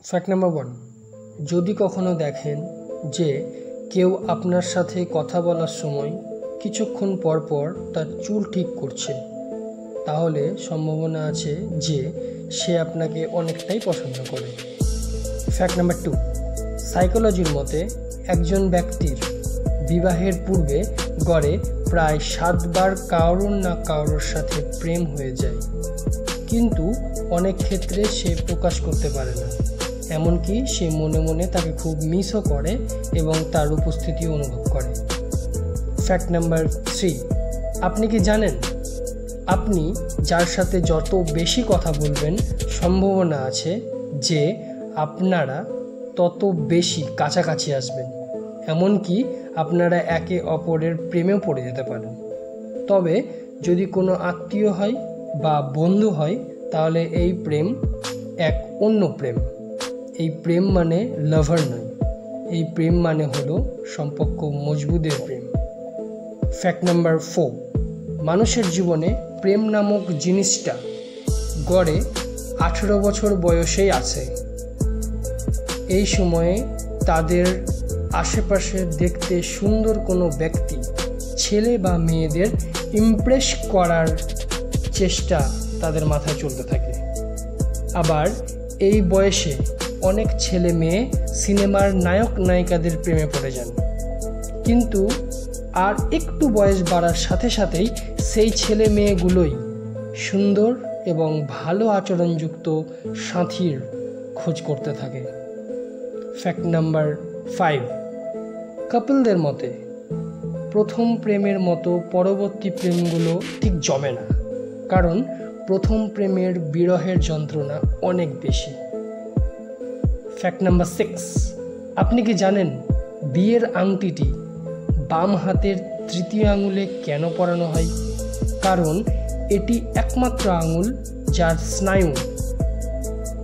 Fact number 1, যদি কখনো দেখেন যে কেউ আপনার সাথে কথা বলার সময় কিছুক্ষণ পর পর তার চুল ঠিক করছে, তাহলে সম্ভাবনা আছে যে সে আপনাকে অনেকটাই পছন্দ করে। ফ্যাক্ট নাম্বার 2, সাইকোলজির মতে একজন ব্যক্তির বিবাহের পূর্বে গড়ে প্রায় 7 বার কারোর না কারোর সাথে প্রেম হয়ে যায়, কিন্তু অনেক ক্ষেত্রে সে প্রকাশ করতে পারে না, এমনকি সে মনে মনে তাকে খুব মিসও করে এবং তার উপস্থিতি অনুভব করে। ফ্যাক্ট নাম্বার 3, আপনি কি জানেন আপনি যার সাথে যত বেশি কথা বলবেন সম্ভাবনা আছে যে আপনারা তত বেশি কাছাকাছি আসবেন, এমনকি আপনারা একে অপরের প্রেমেও পড়ে যেতে পারেন। তবে যদি কোনো আত্মীয় হয় বা বন্ধু হয় তাহলে এই প্রেম এক অন্য প্রেম। এই প্রেম মানে লাভার নয়, এই প্রেম মানে হলো সম্পর্ক মজবুতের প্রেম। ফ্যাক্ট নাম্বার 4, মানুষের জীবনে প্রেম নামক জিনিসটা গড়ে 18 বছর বয়সেই আছে। এই সময়ে তাদের আশেপাশে দেখতে সুন্দর কোনো ব্যক্তি ছেলে বা মেয়েদের ইমপ্রেস করার চেষ্টা তাদের মাথায় চলতে থাকে। আবার এই বয়সে অনেক ছেলে মেয়ে সিনেমার নায়ক নায়িকাদের প্রেমে পড়ে যান, কিন্তু আর একটু বয়স বাড়ার সাথে সাথেই সেই ছেলে মেয়েগুলোই সুন্দর এবং ভালো আচরণযুক্ত সাথীর খোঁজ করতে থাকে। ফ্যাক্ট নাম্বার 5, কাপলদের মতে প্রথম প্রেমের মতো পরবর্তী প্রেমগুলো ঠিক জমে না, কারণ প্রথম প্রেমের বিরহের যন্ত্রণা অনেক বেশি। ফ্যাক্ট নাম্বার 6, আপনি কি জানেন বিয়ের আংটিটি বাম হাতের তৃতীয় আঙুলে কেন পরানো হয়? কারণ এটি একমাত্র আঙুল যার স্নায়ু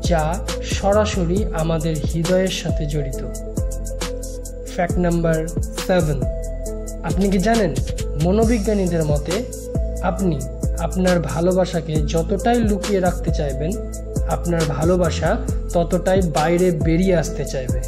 যা সরাসরি আমাদের হৃদয়ের সাথে জড়িত। ফ্যাক্ট নাম্বার 7, আপনি কি জানেন মনোবিজ্ঞানীদের মতে আপনি আপনার ভালোবাসাকে যতটাই লুকিয়ে রাখতে চাইবেন আপনার ভালোবাসা ততটাই বাইরে বেরিয়ে আসতে চাইবে।